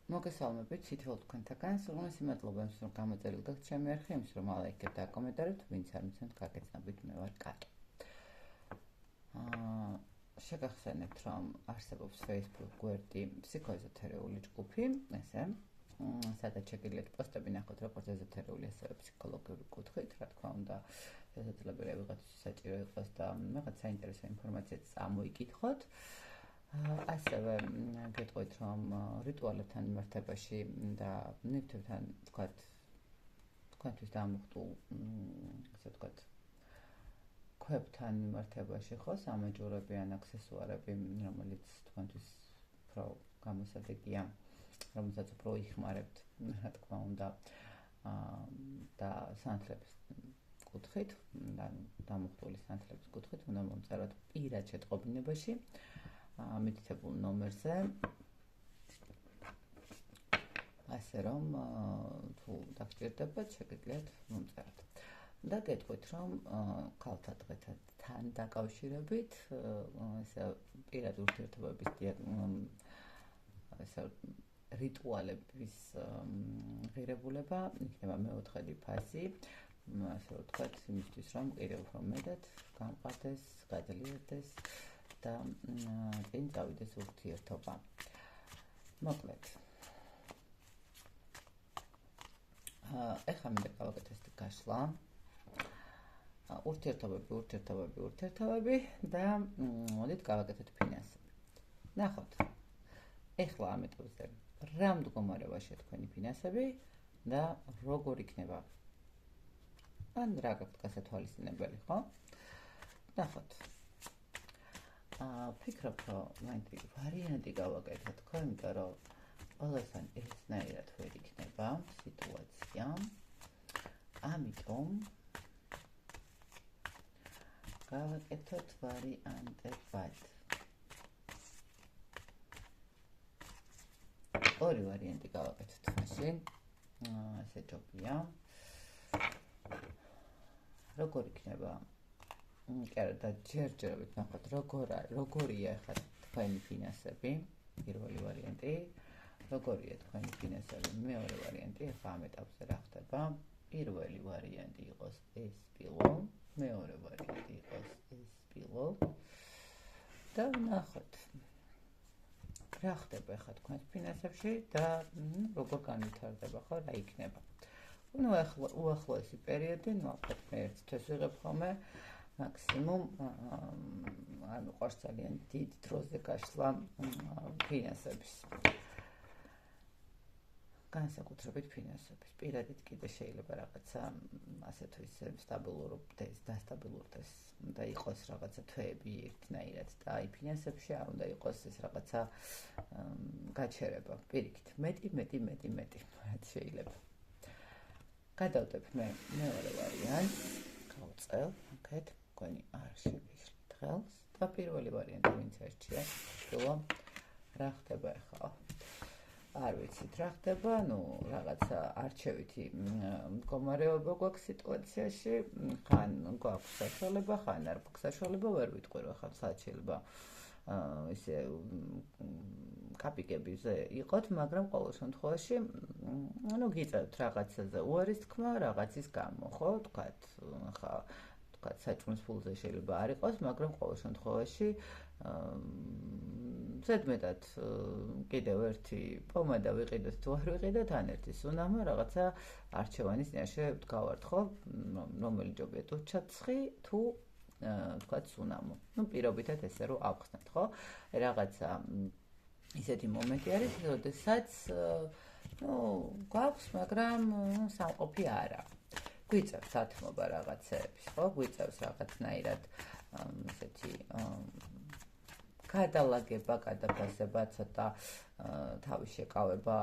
მოგესალმებით, თითოეულ თქვენთაგან სულმასი მადლობა იმის, რომ გამოწერილდით ჩემი არხი, იმის, რომ ალაიქებთ და აკომენტარებთ, ვინც არ მიცემთ გაგეცნობით, მე ვარ კატო. შეგახსენებთ, რომ არსებობს Facebook გვერდი ფსიქოეზოთერიული ჯგუფი, ესე, სადაც შეგიძლიათ პოსტები ნახოთ, როგორც ეზოთერიული, ასევე ფსიქოლოგიური კუთხით, რა თქმა უნდა, შესაძლებელია ვიღაცისთვის საჭირო იყოს და რაღაც საინტერესო ინფორმაციაც ამოიკითხოთ. ასევე გეტყვით, რომ რიტუალებთან მიმართებაში და ნივთებთან, თქვენთვის დამუხტულ, ასე ვთქვათ, ქვებთან მიმართებაში ხო, სამაჯურები ან აქსესუარები, რომელიც თქვენთვის უფრო გამოსადეგია, რომელსაც უფრო იხმარებთ, რა თქმა უნდა, და სანთლების კუთხით, დამუხტული სანთლების კუთხით, უნდა მომწეროთ პირად შეტყობინებაში. მითითებულ ნომერზე, ასე რომ თუ დაგჭირდებათ, შეგიძლიათ მომწეროთ. და გეტყვით, რომ ქალთა დღეთან დაკავშირებით, ესე პირად ურთიერთობების რიტუალების ღირებულება იქნება მეოთხედი ფაზი, ასე ვთქვათ, იმისთვის, რომ კიდევ უფრო მეტად გამყარდეს, გაძლიერდეს და წინ წავიდეს ურთიერთობა. მოკლედ. ეხლა მინდა გავაკეთოთ გაშლა. ურთიერთობები და მოდით გავაკეთოთ ფინანსები. ნახოთ. ეხლა ამ ეტაპზე რა მდგომარეობაშია თქვენი ფინანსები და როგორ იქნება? ან რა გაქვთ გასათვალისწინებელი, ხო? ნახოთ. ფიქრობ, რომ ვარიანტი გავაკეთოთ, თქო, იმიტომ რომ ყველასთან ერთნაირად ვერ იქნება სიტუაცია. ამიტომ გავაკეთოთ ვარიანტებად. ორი ვარიანტი გავაკეთოთ მაშინ. ესე ჯობია. როგორ იქნება? კი არა, და ჯერჯერობით ნახოთ, როგორია ახლა თქვენი ფინანსები, პირველი ვარიანტი, როგორია თქვენი ფინანსები, მეორე ვარიანტი, ახლა ამ ეტაპზე რა ხდება? პირველი ვარიანტი იყოს ეს პილო, მეორე ვარიანტი იყოს ეს პილო და ნახოთ. რა ხდება ახლა თქვენს ფინანსებში და როგორ განვითარდება, ხო, რა იქნება? ნუ ახლა უახლოესი პერიოდი, ნუ ახლა მე ერთ თვეს ვიღებ ხოლმე მაქსიმუმ არ მიყვარს ძალიან დიდ დროზე გაშლა ფინანსების. განსაკუთრებით ფინანსების. პირადით კიდე შეიძლება რაღაცა ასე თუ ისე სტაბილურობდეს, დასტაბილურდეს და იყოს რაღაცა თვეები ერთნაირად და აი ფინანსებში არ უნდა იყოს ეს რაღაცა გაჩერება. პირიქით, მეტი, რაც შეიძლება. გადავდებ მე მეორე ვარიანტს, გავწევ, აქეთ თქვენი არ შეგიშლით ხელს და პირველი ვარიანტი ვინც ერჩია, შვილო, რა ხდება ახლა? არ ვიცით რა ხდება, ნუ რაღაცა არჩევითი მდგომარეობა გვაქვს სიტუაციაში, ხან გვაქვს საშუალება, ხან არ გვაქვს საშუალება, ვერ ვიტყვი რომ ახლა საათ შეიძლება ისე კაპიკებზე იყოთ, მაგრამ ყოველ შემთხვევაში, ნუ გიწევთ რაღაცაზე უარის თქმა, რაღაცის გამო, ხო, თქვათ, ახლა საჭმლის ფულზე შეიძლება არ იყოს, მაგრამ ყოველ შემთხვევაში ზედმეტად კიდევ ერთი პომადა ვიყიდოთ თუ არ ვიყიდოთ, ან ერთი სუნამო, რაღაცა არჩევანის წინაშე ვდგავართ, ხო, რომელი ჯობია თუ ჩაცხი, თუ ვთქვათ სუნამო. ნუ პირობითად ესე რომ ავხსნათ, ხო? რაღაცა ისეთი მომენტი არის, როდესაც გვაქვს, მაგრამ სამყოფი არა. გვიწევს ათმობა რაღაცეების, ხო? გვიწევს რაღაცნაირად ესეთი გადალაგება, გადაფასება, ცოტა თავის შეკავება,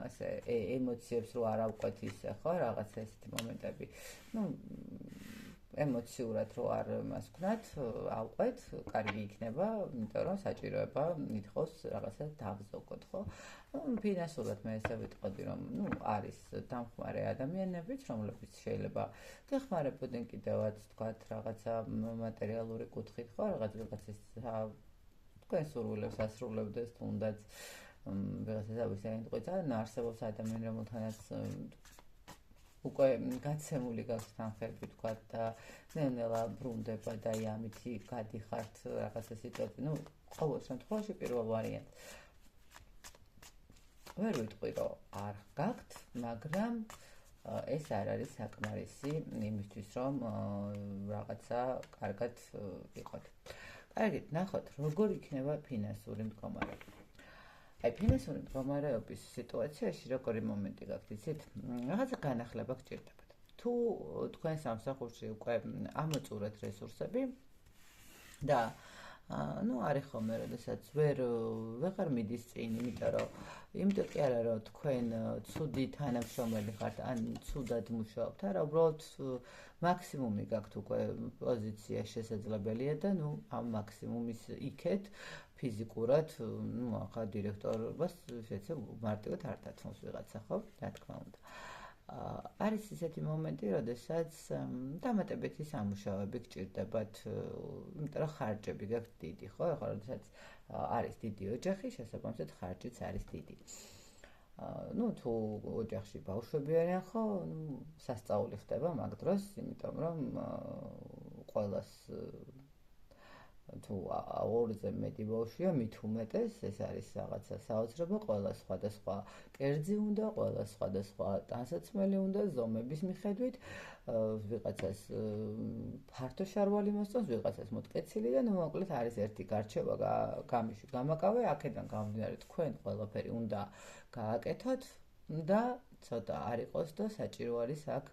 ასე ემოციებს რო არ ავყვეთ ისე, ხო? რაღაცა ესეთი მომენტები. ნუ ემოციურად რო არ მას ვქნათ, ავყვეთ, კარგი იქნება, იმიტომ რომ საჭიროება ითხოვს რაღაცა დავზოგოთ, ხო? ფინანსურად მე ესე ვიტყოდი, რომ ნუ არის დამხმარე ადამიანებიც, რომლებიც შეიძლება გეხმარებოდნენ კიდევაც, თქვათ, რაღაცა მატერიალური კუთხით, ხო? რაღაც ის თქვენ სურვილებს ასრულებდეს, თუნდაც ვიღაცა დავისაინდყო და არსებობს ადამიანი, რომელთანაც უკვე გაცემული გაქვს თანხები თქვა და ნელ-ნელა ბრუნდება და ამითი გადიხართ რაღაცა სიტუაცია. ყოველ შემთხვევაში პირველ ვარიანტს ვერ ვიტყვი, რომ არ გაქვთ, მაგრამ ეს არ არის საკმარისი იმისთვის, რომ რაღაცა კარგად იყოთ. კარგით, ნახოთ, როგორ იქნება ფინანსური მდგომარეობა. ფინანსური მდგომარეობის სიტუაციაში როგორი მომენტი გაქვთ, იცით? რაღაცა განახლება გჭირდებათ. თუ თქვენ სამსახურში უკვე ამოწურეთ რესურსები და არის ხოლმე, როდესაც ვეღარ მიდის წინ, იმიტომ კი არა, რომ თქვენ ცუდი თანამშრომელი ხართ, ან ცუდად მუშაობთ, არა, უბრალოდ მაქსიმუმი გაქვთ უკვე პოზიცია შესაძლებელია და ამ მაქსიმუმის იქეთ ფიზიკურად, ახლა დირექტორობას შეცე მარტივად არ დათმობს ვიღაცა, ხო? რა თქმა უნდა. არის ისეთი მომენტი, როდესაც დამატებითი სამუშაოები გჭირდებათ, იმიტომ რომ ხარჯები გაქვთ დიდი, ხო? ახლა როდესაც არის დიდი ოჯახი, შესაბამისად ხარჯიც არის დიდი. თუ ოჯახში ბავშვები არიან, ხო, სასწაული ხდება მაგ დროს, იმიტომ რომ ყველას თუ ორზე მეტი ბავშვია, მით უმეტეს ეს არის რაღაცა საოცრება, ყველა სხვადასხვა კერძი უნდა, ყველა სხვადასხვა ტანსაცმელი უნდა, ზომების მიხედვით, ვიღაცას ფართო შარვალი მოსწონს, ვიღაცას მოტკეცილი და მოკლედ არის ერთი გარჩევა გამაკავე, აქედან გამომდინარე თქვენ ყველაფერი უნდა გააკეთოთ და ცოტა არ იყოს და საჭირო არის აქ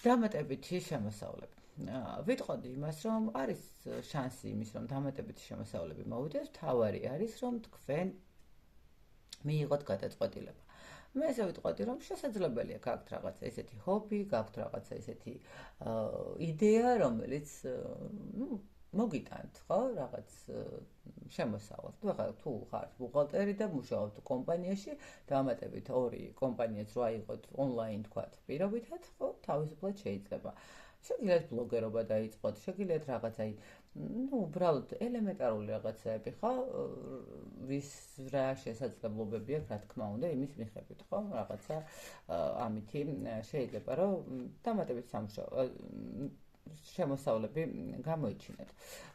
დამატებითი შემოსავლები. ვიტყოდი იმას, რომ არის შანსი იმის, რომ დამატებითი შემოსავლები მოვიდეს, თავარი არის, რომ თქვენ მიიღოთ გადაწყვეტილება. მე ესე ვიტყოდი, რომ შესაძლებელია გაქვთ რაღაცა ესეთი ჰობი, გაქვთ რაღაცა ესეთი იდეა, რომელიც მოგიტანთ, ხო, რაღაც შემოსავალს. თუ ხართ ბუღალტერი და მუშაობთ კომპანიაში, დამატებით ორი კომპანიაც რო აიღოთ ონლაინ თქვათ პირობითად, ხო, თავისუფლად შეიძლება. შეგიძლიათ ბლოგერობა დაიწყოთ, შეგიძლიათ რაღაცა, უბრალოდ ელემენტარული რაღაცაები, ხო, ვის რა შესაძლებლობები აქვს, რა თქმა უნდა, იმის მიხედვით, ხო, რაღაცა ამითი შეიძლება, რომ დამატებით შემოსავლები გამოიჩინოთ.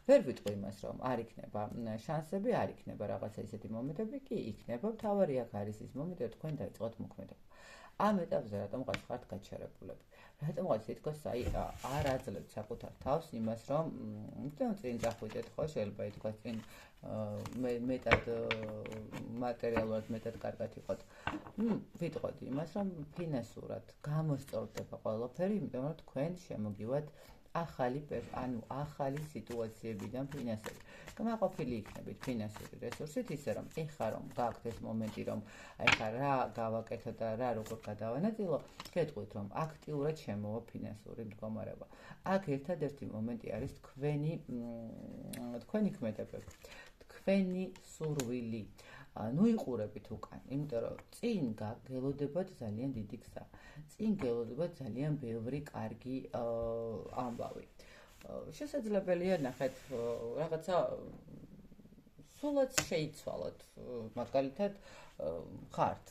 ვერ ვიტყვი იმას, რომ არ იქნება შანსები, არ იქნება რაღაცა ისეთი მომენტები, კი იქნება, თავარი აქ არის ის მომენტი, რომ თქვენ დაიწყოთ მოქმედება. ამ ეტაპზე რატომღაც ხართ გაჩერებულები. რატომღაც თითქოს არ აძლევთ საკუთარ თავს იმას, რომ წინ წახვიდეთ, ხო, შეიძლება ითქვას წინ მეტად მატერიალურად მეტად კარგად იყოთ. ვიტყოდი იმას, რომ ფინანსურად გამოსწორდება ყველაფერი, იმიტომ რომ თქვენ შემოგივათ ახალი სიტუაციებიდან ფინანსები. კმაყოფილი იქნებით ფინანსური რესურსით, ისე რომ ეხლა რომ გაქვთ ეს მომენტი, რომ ეხლა რა გავაკეთო და რა როგორ გადავანაწილო, გეტყვით, რომ აქტიურად შემოვა ფინანსური მდგომარეობა. აქ ერთადერთი მომენტი არის თქვენი ქმედებები, თქვენი სურვილი. იყურებით უკან, იმიტომ რომ წინ გელოდებათ ძალიან დიდი გზა. წინ გელოდებათ ძალიან ბევრი კარგი ამბავი. შესაძლებელია ნახეთ რაღაცა სულაც შეიცვალოთ, მაგალითად ხართ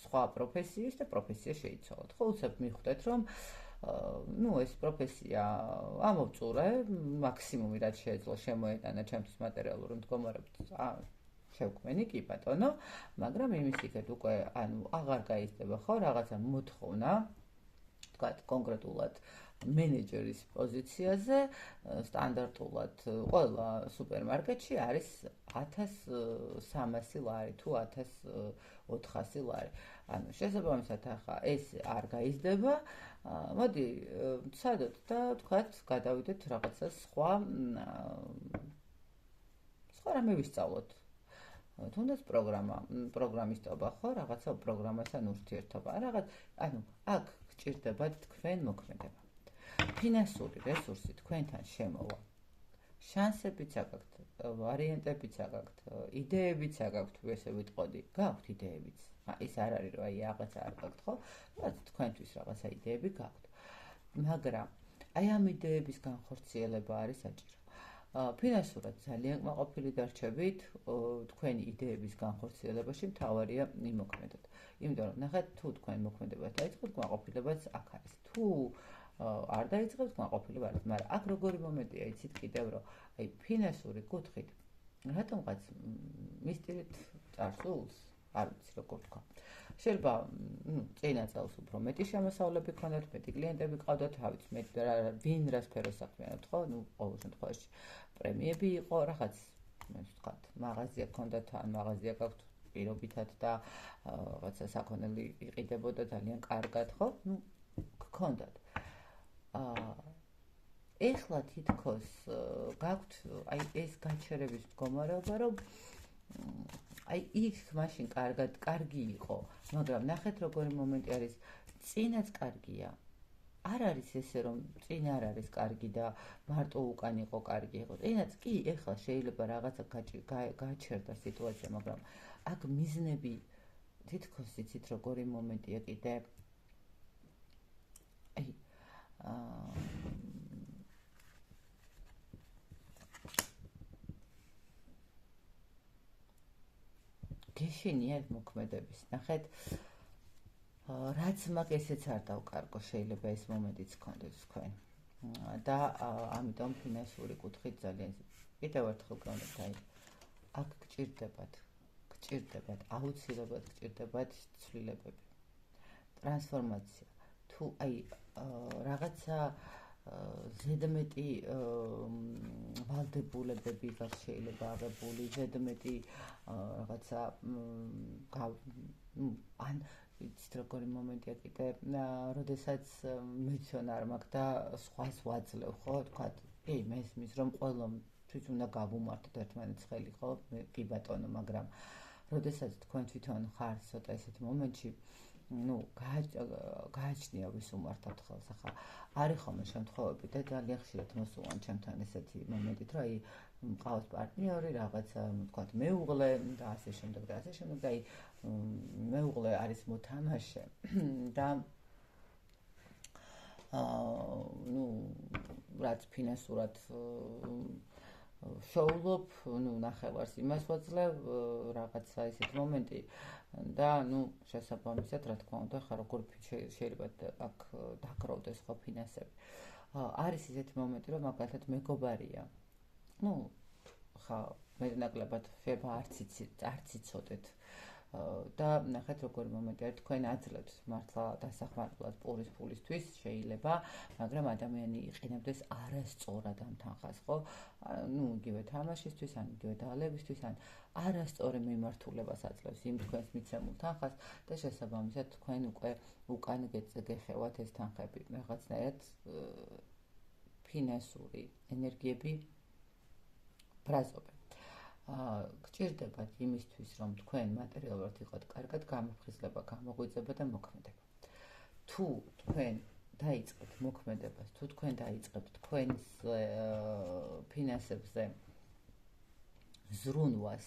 სხვა პროფესიის და პროფესია შეიცვალოთ. ხო, უცებ მიხვდეთ, რომ ეს პროფესია ამოვწურე, მაქსიმუმი რაც შეეძლო შემოეტანა ჩემთვის მატერიალური მდგომარეობა, შევქმენი კი ბატონო, მაგრამ იმის იქეთ უკვე აღარ გაიზრდება, ხო, რაღაცა მოთხოვნა, თქვათ კონკრეტულად მენეჯერის პოზიციაზე, სტანდარტულად ყველა სუპერმარკეტში არის 1300 ლარი თუ 1400 ლარი. შესაბამისად ახლა ეს არ გაიზრდება, მოდი ვცადოთ და თქვათ გადავიდეთ რაღაცა სხვა რამე ვისწავლოთ. თუნდაც პროგრამისტობა, ხო, რაღაცა პროგრამასთან ურთიერთობა, აქ გჭირდებათ თქვენ მოქმედება. ფინანსური რესურსი თქვენთან შემოვა. შანსებიც აქ, ვარიანტებიც აქ, იდეებიც აქ, თუ ესე ვიტყოდი, გაქვთ იდეებიც. ის არ არის, რომ რაღაცა არ გაქვთ, ხო? თქვენთვის რაღაცა იდეები გაქვთ. მაგრამ ამ იდეების განხორციელება არის საჭირო. ფინანსურად ძალიან კმაყოფილი დარჩებით, თქვენი იდეების განხორციელებაში მთავარია იმოქმედოთ. იმიტომ რომ ნახეთ, თუ თქვენ მოქმედებათ დაიწყოთ, კმაყოფილებაც აქ არის. თუ არ დაიწყებთ, კმაყოფილება არის, მაგრამ აქ როგორი მომენტია, იცით კიდევ, რომ აი ფინანსური კუთხით რატომღაც მისტირით წარსულს, არ ვიცი როგორ თქვა. შეიძლება წინა წელს უფრო მეტი შემოსავლები ქონდათ, მეტი კლიენტები ყავდათ, თავიც მეტი ვინ რა სფეროს საქმიანობთ, ხო? ყოველ შემთხვევაში პრემიები იყო, რაღაც, ვთქვათ, მაღაზია ქონდათ, ან მაღაზია გაქვთ პირობითად და რაღაცა საქონელი იყიდებოდა ძალიან კარგად, ხო? გქონდათ. ეხლა თითქოს გაქვთ აი ეს გაჩერების მდგომარეობა, რომ აი იქ მაშინ კარგი იყო, მაგრამ ნახეთ როგორი მომენტი არის, წინაც კარგია. არ არის ესე რომ წინ არ არის კარგი და მარტო უკან იყო კარგი იყო. წინაც კი ეხლა შეიძლება რაღაცა გაჩერდა სიტუაცია, მაგრამ აქ მიზნები თითქოს იცით როგორი მომენტია კიდე. აი გეშინიათ მოქმედების. ნახეთ, რაც მაგ ესეც არ დავკარგო, შეიძლება ეს მომენტიც გქონდეს თქვენ. და ამიტომ ფინანსური კუთხით ძალიან კიდევ ერთხელ გქონდეთ, აი აქ გჭირდებათ, აუცილებლად გჭირდებათ ცვლილებები. ტრანსფორმაცია. თუ აი რაღაცა ზედმეტი ვალდებულებები გაქვს შეიძლება აღებული, ზედმეტი რაღაცა ან იცით როგორი მომენტია კიდე, როდესაც მეცნ არ მაქვს და სხვას ვაძლევ, ხო, თქვა, კი, მესმის რომ ყველამ თვით უნდა გავუმართოთ ერთმანეთს ხელი, ხო, კი ბატონო, მაგრამ როდესაც თქვენ თვითონ ხართ ცოტა ესეთ მომენტში, გააჩნია ვის უმართავთ ხელს. ახლა არის ხოლმე შემთხვევები და ძალიან ხშირად მოსულან ჩემთან ესეთი მომენტით, რომ აი მყავს პარტნიორი, რაღაცა, ვთქვათ, მეუღლე და ასე შემდეგ და ასე შემდეგ და აი მეუღლე არის მოთამაშე და რაც ფინანსურად შოულობ, ნახევარს იმას ვაძლევ, რაღაცა ესეთ მომენტი და შესაბამისად, რა თქმა უნდა, ხა როგორ შეიძლება აქ დაგროვდეს ხო ფინანსები. არის ესეთი მომენტი, რომ მაგალითად მეგობარია. ხა მეტნაკლებად შეიძლება არც იცოდეთ. და ნახეთ როგორი მომენტი არის, თქვენ აძლევთ მართლა დასახმარებლად პურის ფულისთვის შეიძლება, მაგრამ ადამიანი იყენებდეს არასწორად ამ თანხას, ხო? იგივე თამაშისთვის, ან იგივე დაღლებისთვის, ან არასწორი მიმართულებას აძლევს იმ თქვენს მიცემულ თანხას და შესაბამისად თქვენ უკვე უკან გეხევათ ეს თანხები. რაღაცნაირად ფინანსური ენერგიები ბრაზობენ. გჭირდებათ იმისთვის, რომ თქვენ მატერიალურად იყოთ კარგად, გამოფხიზლება, გამოღვიძება და მოქმედება. თუ თქვენ დაიწყებთ მოქმედებას, თუ თქვენ დაიწყებთ თქვენს ფინანსებზე ზრუნვას,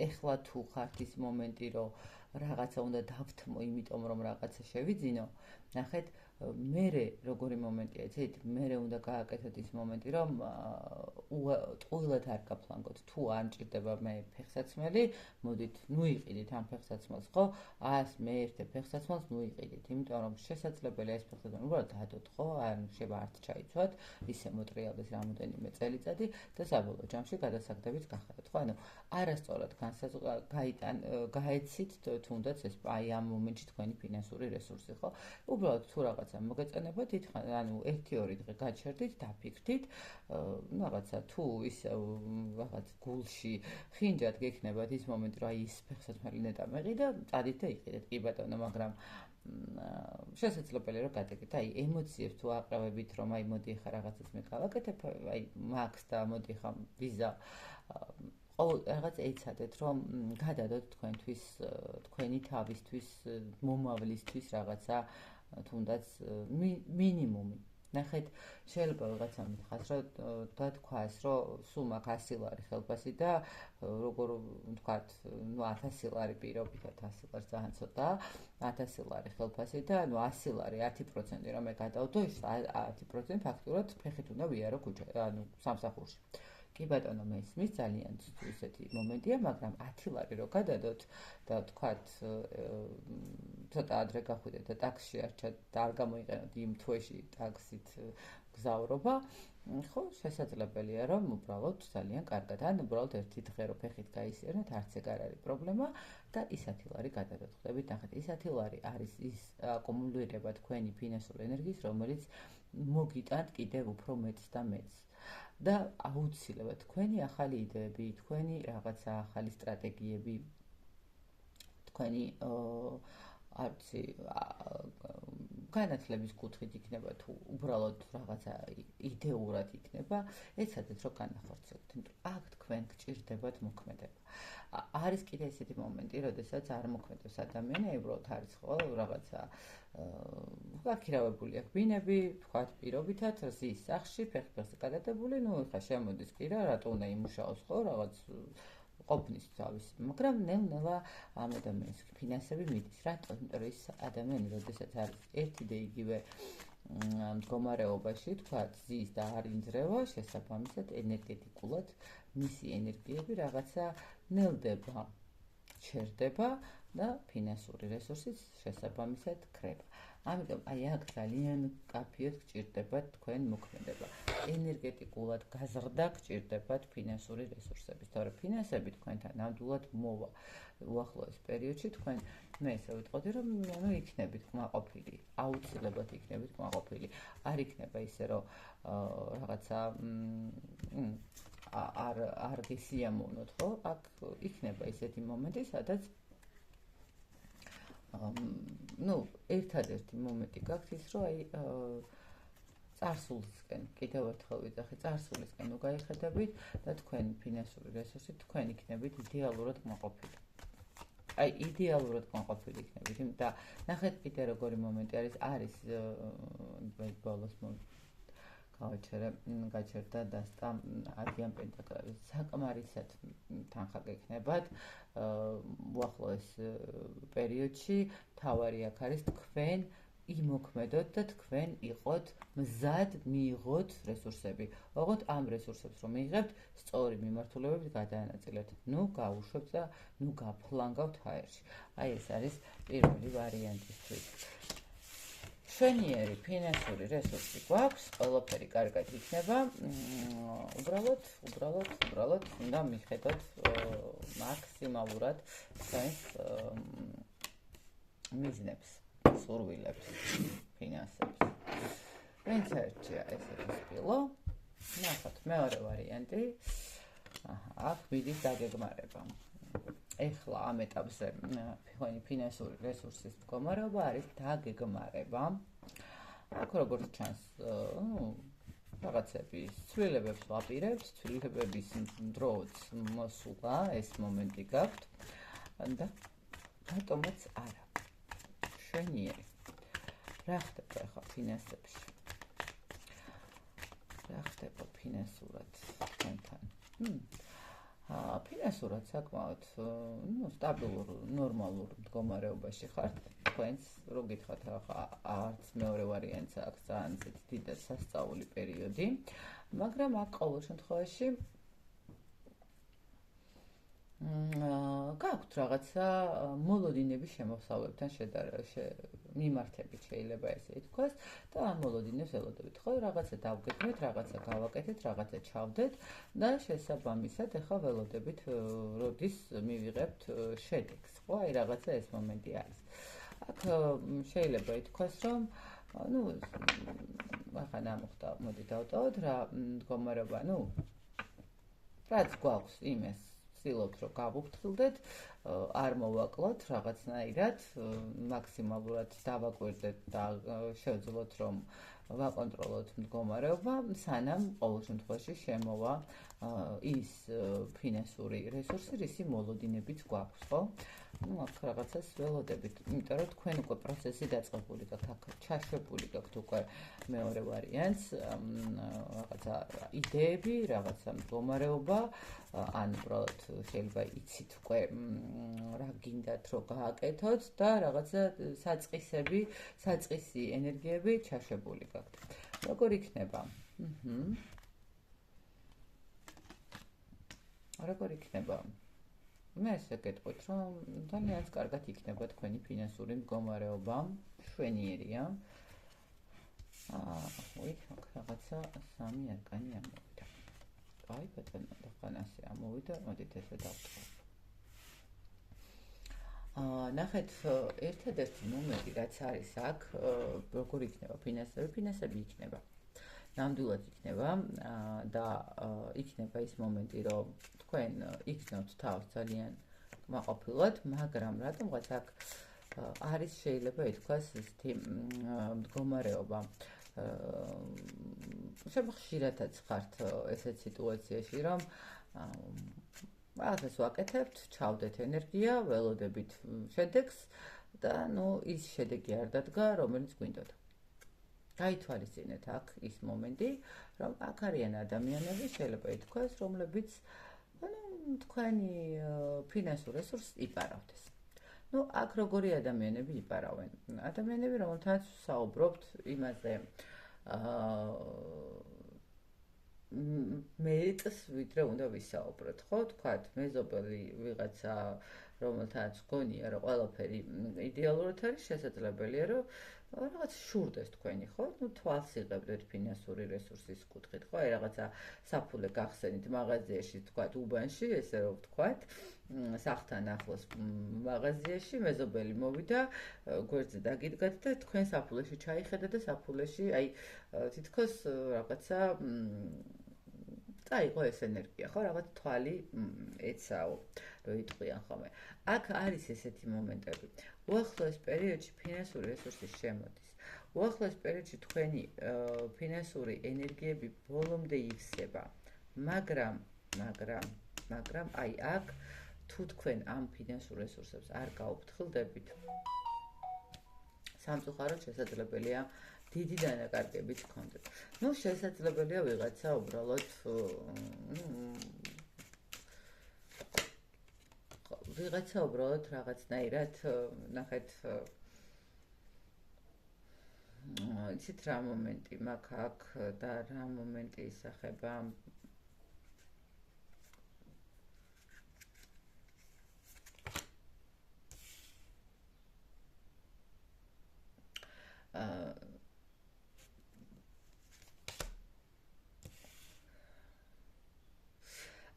ეხლა თუ ხართ ის მომენტი, რომ რაღაცა უნდა დავთმო, იმიტომ რომ რაღაცა შევიძინო, ნახეთ, მერე როგორი მომენტია, იცით, მერე უნდა გააკეთოთ ის მომენტი, რომ ტყუილად არ გაფლანგოთ. თუ არ მჭირდება მე ფეხსაცმელი, მოდით, იყიდით ამ ფეხსაცმელს, ხო? მე ერთ ფეხსაცმელს იყიდით, იმიტომ რომ შესაძლებელია ეს ფეხსაცმელი უბრალოდ დადოთ, ხო? შეიძლება არც ჩაიცვათ, ისე მოტრიალდეს რამოდენიმე წელიწადი და საბოლოო ჯამში გადასაგდებით გახადოთ, ხო? არასწორად გაეცით თუნდაც ეს აი ამ მომენტში თქვენი ფინანსური რესურსი, ხო? უბრალოდ თუ რაღაცა მოგეწონებათ, ერთი-ორი დღე გაჩერდით, დაფიქრდით, რაღაცა თუ ისე რაღაც გულში ხინჯად გექნებათ ის მომენტი, რომ აი ის ფეხსაცმელი ნეტა მეყიდა, წადით და იყიდეთ, კი ბატონო, მაგრამ შესაძლებელია რომ გადაგეთ, აი ემოციებს თუ აყევებით, რომ აი მოდი ხა რაღაცას მე გავაკეთებ, აი მაქს და მოდი ხა ვიზა რაღაც ეცადეთ, რომ გადადოთ თქვენთვის, თქვენი თავისთვის, მომავლისთვის რაღაცა თუნდაც მინიმუმი. ნახეთ, შეიძლება ვიღაცამ მითხრას, რომ დათქვას, რომ სულ მაქვს 100 ლარი ხელფასი და როგორ ვთქვათ, 1000 ლარი პირობითად 100 ლარი ძალიან ცოტაა, 1000 ლარი ხელფასი და 100 ლარი 10% რომ გადავდო, ის 10% ფაქტურად ფეხით უნდა ვიარო ქუჩა, სამსახურში. კი ბატონო, მესმის ძალიან ისეთი მომენტია, მაგრამ 10 ლარი რო გადადოთ და ვთქვათ, ცოტა ადრე გახვიდეთ და ტაქსში არჩათ და არ გამოიყენოთ იმ თვეში ტაქსით გზავრობა, ხო, შესაძლებელია, რომ უბრალოდ ძალიან კარგად, ან უბრალოდ ერთი დღე რო ფეხით გაისიერნეთ, არც ეგ არ არის პრობლემა და ის 10 ლარი გადადოთ. ხვდებით, ნახეთ, ის 10 ლარი არის ის აკუმულირება თქვენი ფინანსური ენერგიის, რომელიც მოგიტანთ კიდევ უფრო მეც და მეც. და აუცილებლად თქვენი ახალი იდეები, თქვენი რაღაცა ახალი სტრატეგიები, თქვენი არცი განათლების კუთხით იქნება თუ უბრალოდ რაღაცა იდეურად იქნება, ეცადეთ რომ განახორციელოთ, იმიტომ რომ აქ თქვენ გჭირდებათ მოქმედება. არის კიდე ესეთი მომენტი, როდესაც არ მოქმედებს ადამიანი, უბრალოდ არის ხო რაღაცა გაქირავებული აქვს ბინები, თქვათ პირობითად, ზის სახში, ფეხზე გადადებული, ეხლა შემოდის კი რა, რატო უნდა იმუშაოს ხო, რაღაც ყოფნის თავის, მაგრამ ნელ-ნელა ამ ადამიანის ფინანსები მიდის, რატო? იმიტომ რომ ის ადამიანი, როდესაც არის ერთი და იგივე მდგომარეობაში, თქვათ, ზის და არ ინძრევა, შესაბამისად ენერგეტიკულად მისი ენერგიები რაღაცა ნელდება, ჩერდება და ფინანსური რესურსიც შესაბამისად ქრება. ამიტომ აი აქ ძალიან კაფიოდ გჭირდებათ თქვენ მოქმედება. ენერგეტიკულად გაზრდა გჭირდებათ ფინანსური რესურსები. თორემ ფინანსები თქვენთან ნამდვილად მოვა უახლოეს პერიოდში თქვენ მე ესე ვიტყოდი, რომ იქნებით კმაყოფილი, აუცილებლად იქნებით კმაყოფილი. არ იქნება ისე, რომ რაღაცა არ გესიამოვნოთ, ხო? აქ იქნება ისეთი მომენტი, სადაც ერთადერთი მომენტი გაქვთ ის, რომ აი წარსულისკენ, კიდევ ერთხელ ვიძახი, წარსულისკენ უგაიხედებით და თქვენი ფინანსური რესურსით თქვენ იქნებით იდეალურად კმაყოფილი. აი იდეალურად კმაყოფილი იქნებით, და ნახეთ კიდე როგორი მომენტი არის ბოლოს გაჩერდა დასტა არიან პენტაკლების საკმარისად თანხა გექნებათ უახლოეს პერიოდში. თავარი აქ არის თქვენ იმოქმედოთ და თქვენ იყოთ მზად მიიღოთ რესურსები. ოღონდ ამ რესურსებს რომ მიიღებთ, სწორი მიმართულებებით გადაანაწილეთ. გავუშვებთ და გაფლანგავთ ჰაერში. აი ეს არის პირველი ვარიანტისთვის. შვენიერი ფინანსური რესურსი გვაქვს, ყველაფერი კარგად იქნება, უბრალოდ უნდა მიხედოთ მაქსიმალურად თქვენს მიზნებს, სურვილებს, ფინანსებს. ვინც ერთია ესეთი სპილო, ნახოთ მეორე ვარიანტი, აქ მიდის დაგეგმარება. ეხლა ამ ეტაპზე თქვენი ფინანსური რესურსის მდგომარეობა არის დაგეგმარება. აქ როგორც ჩანს, რაღაცების ცვლილებებს ვაპირებთ, ცვლილებების დროც მოსულა, ეს მომენტი გაქვთ და ბატონაც არა. შვენიერი. რა ხდება ახლა ფინანსებში? რა ხდება ფინანსურად თქვენთან? ფინანსურად საკმაოდ სტაბილურ, ნორმალურ მდგომარეობაში ხართ. თქვენს რო გითხრათ, ახლა არც მეორე ვარიანტს აქვს ძალიან დიდი და სასწაული პერიოდი, მაგრამ აქ ყოველ შემთხვევაში გაქვთ რაღაცა მოლოდინების შემოსავლებთან მიმართებით შეიძლება ესე ითქვას და ამ მოლოდინებს ველოდებით, ხო, რაღაცა დავგეგმეთ, რაღაცა გავაკეთეთ, რაღაცა ჩავდეთ და შესაბამისად ახლა ველოდებით როდის მივიღებთ შედეგს, ხო, აი რაღაცა ეს მომენტი არის. აქ შეიძლება ითქვას, რომ ახლა ნამოხდა, მოდი დავტოვოთ რა მდგომარეობა, რაც გვაქვს იმეს ვცდილობთ, რომ გავუფრთხილდეთ, არ მოვაკლოთ რაღაცნაირად, მაქსიმალურად დავაკვირდეთ და შევძლოთ, რომ ვაკონტროლოთ მდგომარეობა, სანამ ყოველ შემთხვევაში შემოვა ის ფინანსური რესურსი, რისი მოლოდინებიც გვაქვს, ხო? ну აქ რაღაცას ველოდებით, იმიტომ რომ თქვენ უკვე პროცესი დაწყებული გაქვთ, აქ ჩაშვებული გაქვთ უკვე მეორე ვარიანტს, რაღაცა იდეები, რაღაცა მდგომარეობა, ან უბრალოდ შეიძლება იცით უკვე რა გინდათ რომ გააკეთოთ და რაღაცა საწყისი ენერგიები ჩაშვებული გაქვთ. როგორ იქნება? როგორ იქნება? მე ესე გეტყვით, რომ ძალიან კარგად იქნება თქვენი ფინანსური მდგომარეობა, მშვენიერია. რაღაცა სამი არკანი ამოვიდა. აი, ბატონო, დახანასე ამოვიდა, მოდით ესე დავწყობ. ნახეთ, ერთადერთი მომენტი, რაც არის აქ, როგორ იქნება ფინანსები იქნება. ნამდვილად იქნება და იქნება ის მომენტი, რომ თქვენ იქნოთ თავს ძალიან კმაყოფილად, მაგრამ რატომღაც აქ არის შეიძლება ითქვას ისეთი მდგომარეობა. შეიძლება ხშირადაც ხართ ესეთ სიტუაციაში, რომ რაღაცას ვაკეთებთ, ჩავდეთ ენერგია, ველოდებით შედეგს და ის შედეგი არ დადგა, რომელიც გვინდოდა. გაითვალისწინეთ აქ ის მომენტი, რომ აქ არიან ადამიანები, შეიძლება ითქვას, რომლებიც თქვენი ფინანსურ რესურსს იპარავდეს. აქ როგორი ადამიანები იპარავენ? ადამიანები, რომელთაც საუბრობთ იმაზე მეტს, ვიდრე უნდა ვისაუბროთ, ხო? თქვათ, მეზობელი ვიღაცა, რომელთაც გონია, რომ ყველაფერი იდეალურად არის, შესაძლებელია, რომ რაღაც შურდეს თქვენი, ხო? თვალს იღებდეთ ფინანსური რესურსის კუთხით, ხო? აი რაღაცა საფულე გახსენით მაღაზიაში, თქვათ, უბანში, ესე რომ ვთქვათ, სახლთან ახლოს მაღაზიაში მეზობელი მოვიდა, გვერდზე დაგიდგათ და თქვენ საფულეში ჩაიხედა და საფულეში, აი თითქოს რაღაცა წაიღო ეს ენერგია, ხო? რაღაც თვალი ეცაო, რომ იტყვიან ხოლმე. აქ არის ესეთი მომენტები. უახლოეს პერიოდში ფინანსური რესურსის შემოდის. უახლოეს პერიოდში თქვენი ფინანსური ენერგიები ბოლომდე ივსება. მაგრამ აი აქ თუ თქვენ ამ ფინანსურ რესურსებს არ გაუფრთხილდებით, სამწუხაროდ შესაძლებელია დიდი დანაკარგებიც გქონდეთ. შესაძლებელია ვიღაცა უბრალოდ რაღაცნაირად ნახეთ იცით რა მომენტი მაქვს აქ და რა მომენტი ისახება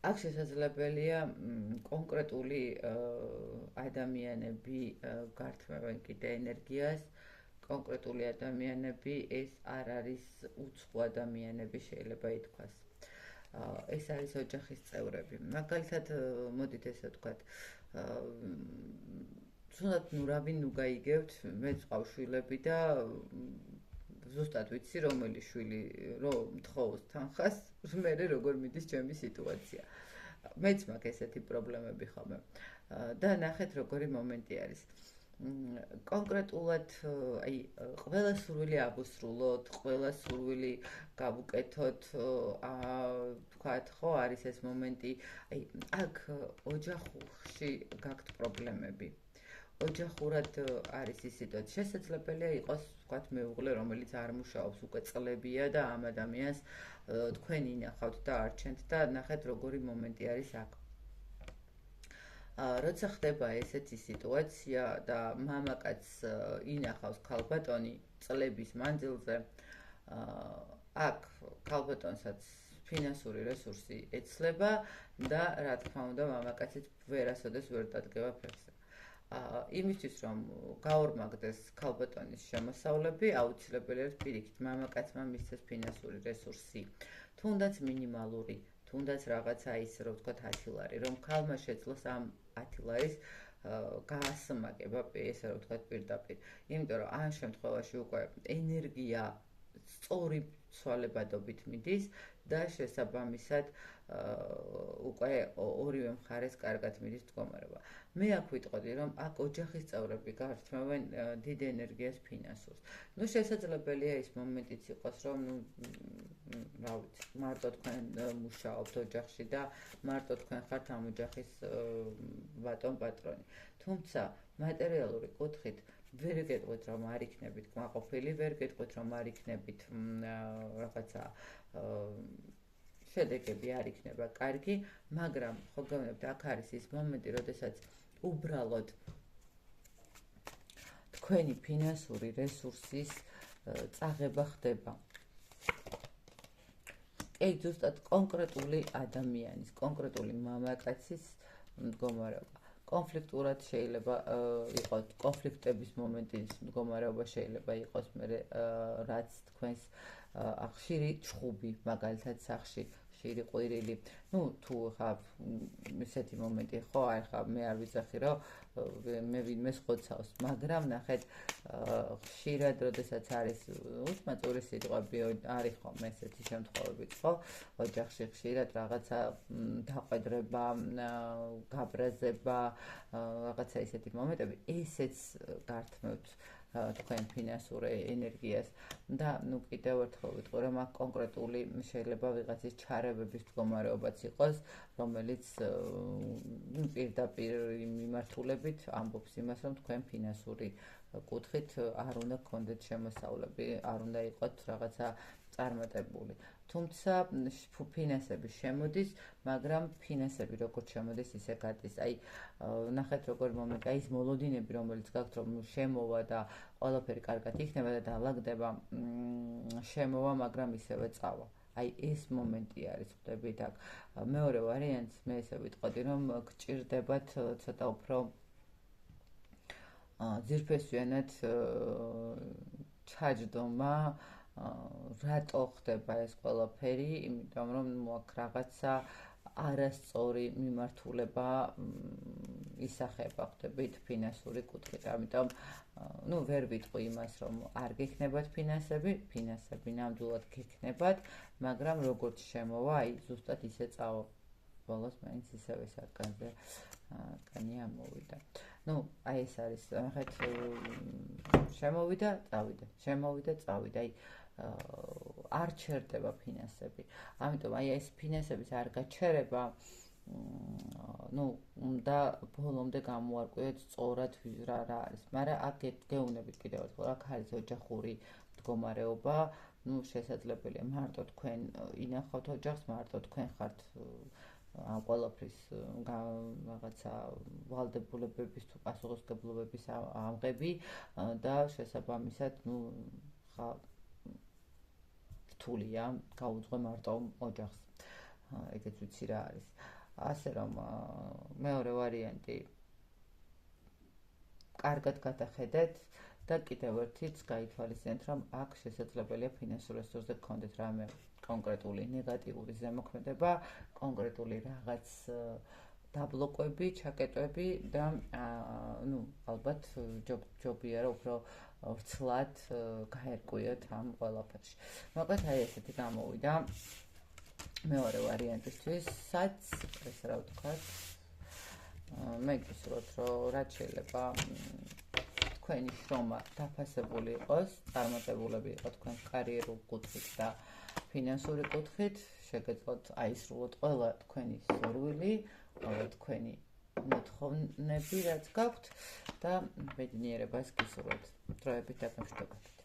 აქ შესაძლებელია კონკრეტული ადამიანები გართმევენ კიდე ენერგიას, კონკრეტული ადამიანები ეს არ არის უცხო ადამიანები შეიძლება ითქვას. ეს არის ოჯახის წევრები. მაგალითად, მოდით ესე ვთქვათ, თუნდაც რავინ გაიგებთ, მე ვყავს შვილები და ზუსტად ვიცი რომელი შვილი რომ თხოვს თანხას, მე როგორ მიდის ჩემი სიტუაცია. მეც მაქვს ესეთი პრობლემები ხოლმე. და ნახეთ როგორი მომენტი არის. კონკრეტულად აი ყველა სურვილი აღუსრულოთ, ყველა სურვილი გავუკეთოთ, თქვათ, ხო, არის ეს მომენტი, აი აქ ოჯახში გაქვთ პრობლემები. ოჯახურად არის ის სიტუაცია. შესაძლებელია იყოს, თქვათ, მეუღლე, რომელიც არ მუშაობს უკვე წლებია და ამ ადამიანს თქვენ ინახავთ და არჩენთ და ნახეთ როგორი მომენტი არის აქ. როცა ხდება ესეთი სიტუაცია და მამაკაც ინახავს ქალბატონი წლების მანძილზე, აქ ქალბატონსაც ფინანსური რესურსი ეცლება და რა თქმა უნდა მამაკაციც ვერასოდეს ვერ დადგება ფეხზე. იმისთვის რომ გაორმაგდეს ქალბატონის შემოსავლები, აუცილებელია რომ პირიქით მამაკაცმა მისცეს ფინანსური რესურსი, თუნდაც მინიმალური, თუნდაც რაღაცა ის რომ ვთქვათ 10 ლარი, რომ ქალმა შეძლოს ამ 10 ლარის გაასმაგება, ესე რომ ვთქვათ პირდაპირ. იმიტომ რომ ამ შემთხვევაში უკვე ენერგია სწორი ცვალებადობით მიდის და შესაბამისად უკვე ორივე მხარეს კარგად მიდის მდგომარეობა. მე აქ ვიტყოდი, რომ აქ ოჯახის წევრები გარჩევენ დიდ ენერგიას ფინანსურს. შესაძლებელია ის მომენტიც იყოს, რომ რა ვიცი, მარტო თქვენ მუშაობთ ოჯახში და მარტო თქვენ ხართ ამ ოჯახის ბატონ პატრონი. თუმცა მატერიალური კუთხით ვერ გეტყვით, რომ არ იქნებით კმაყოფილი, ვერ გეტყვით, რომ არ იქნებით რაღაცა შედეგები არ იქნება კარგი, მაგრამ ხო გეუბნებთ, აქ არის ის მომენტი, როდესაც უბრალოდ თქვენი ფინანსური რესურსის წაღება ხდება. ზუსტად კონკრეტული ადამიანის, კონკრეტული მამაკაცის მდგომარეობა. კონფლიქტურად შეიძლება იყოს, კონფლიქტების მომენტის მდგომარეობა შეიძლება იყოს, რაც თქვენს ხშირი ჩხუბი, მაგალითად სახში, ხშირი ყვირილი. თუ ხა ესეთი მომენტი ხო, ხა მე არ ვიცახი, რომ მე ვინმეს ხოცავს, მაგრამ ნახეთ, ხშირად, როდესაც არის უთმაწური სიტყვები, არის ხოლმე ესეთი შემთხვევებიც, ხო? ოჯახში ხშირად რაღაცა დაყვედრება, გაბრაზება, რაღაცა ესეთი მომენტები, ესეც გართმევთ თქვენ ფინანსურ ენერგიას და კიდევ ერთხელ ვიტყვი, რომ აქ კონკრეტული შეიძლება ვიღაცის ჩარევების მდგომარეობაც იყოს, რომელიც პირდაპირ მიმართულებით ამბობს იმას, რომ თქვენ ფინანსური კუთხით არ უნდა გქონდეთ შემოსავლები, არ უნდა იყოთ რაღაცა წარმატებული. თუმცა ფინანსები შემოდის, მაგრამ ფინანსები როგორც შემოდის, ისე გადის. ნახეთ როგორ მომენტი, ის მოლოდინები, რომელიც გაქვთ, რომ შემოვა და ყველაფერი კარგად იქნება და დაალაგდება, შემოვა, მაგრამ ისევე წავა. ეს მომენტი არის, ხვდებით აქ. მეორე ვარიანტს მე ესე ვიტყოდი, რომ გჭირდებათ ცოტა უფრო ძირფესვიანად ჩაჯდომა, რატო ხდება ეს ყველაფერი, იმიტომ რომ აქ რაღაცა არასწორი მიმართულება ისახება, ხვდებით, ფინანსური კუთხით. ამიტომ ვერ ვიტყვი იმას, რომ არ გექნებათ ფინანსები ნამდვილად გექნებათ, მაგრამ როგორც შემოვა, ზუსტად ისე წავა. ბოლოს მაინც ისევე სარკანზე კანი ამოვიდა. ეს არის, ნახეთ, შემოვიდა, წავიდა. არ ჩერდება ფინანსები. ამიტომ ეს ფინანსების არ გაჩერება, უნდა ბოლომდე გამოარკვიოთ სწორად რა არის. მაგრამ აქ გეუბნებით კიდევ ერთხელ, აქ არის ოჯახური მდგომარეობა, შესაძლებელია მარტო თქვენ ინახავთ ოჯახს, მარტო თქვენ ხართ ამ ყველაფრის რაღაცა ვალდებულებების თუ პასუხისმგებლობების ამღები და შესაბამისად, ხა რთულია გაუძღვე მარტო ოჯახს. ეგეც ვიცი რა არის. ასე რომ მეორე ვარიანტი კარგად გადახედეთ და კიდევ ერთიც გაითვალისწინეთ, რომ აქ შესაძლებელია ფინანსურ რესურსზე გქონდეთ რამე კონკრეტული ნეგატიური ზემოქმედება, კონკრეტული რაღაც დაბლოკვები, ჩაკეტვები და ალბათ ჯობია რომ უფრო ვრცლად გაერკვიოთ ამ ყველაფერში. მოკლედ ესეთი გამოვიდა მეორე ვარიანტისთვისაც, ეს რა ვთქვათ, მე გისურვებთ, რომ რაც შეიძლება თქვენი შრომა დაფასებული იყოს, წარმატებულები იყოს თქვენ კარიერულ კუთხით და ფინანსური კუთხით, შეგეძლოთ აისრულოთ ყველა თქვენი სურვილი, ყველა თქვენი მოთხოვნები, რაც გაქვთ და ბედნიერებას გისურვებთ. დროებით დაგემშვიდობათ.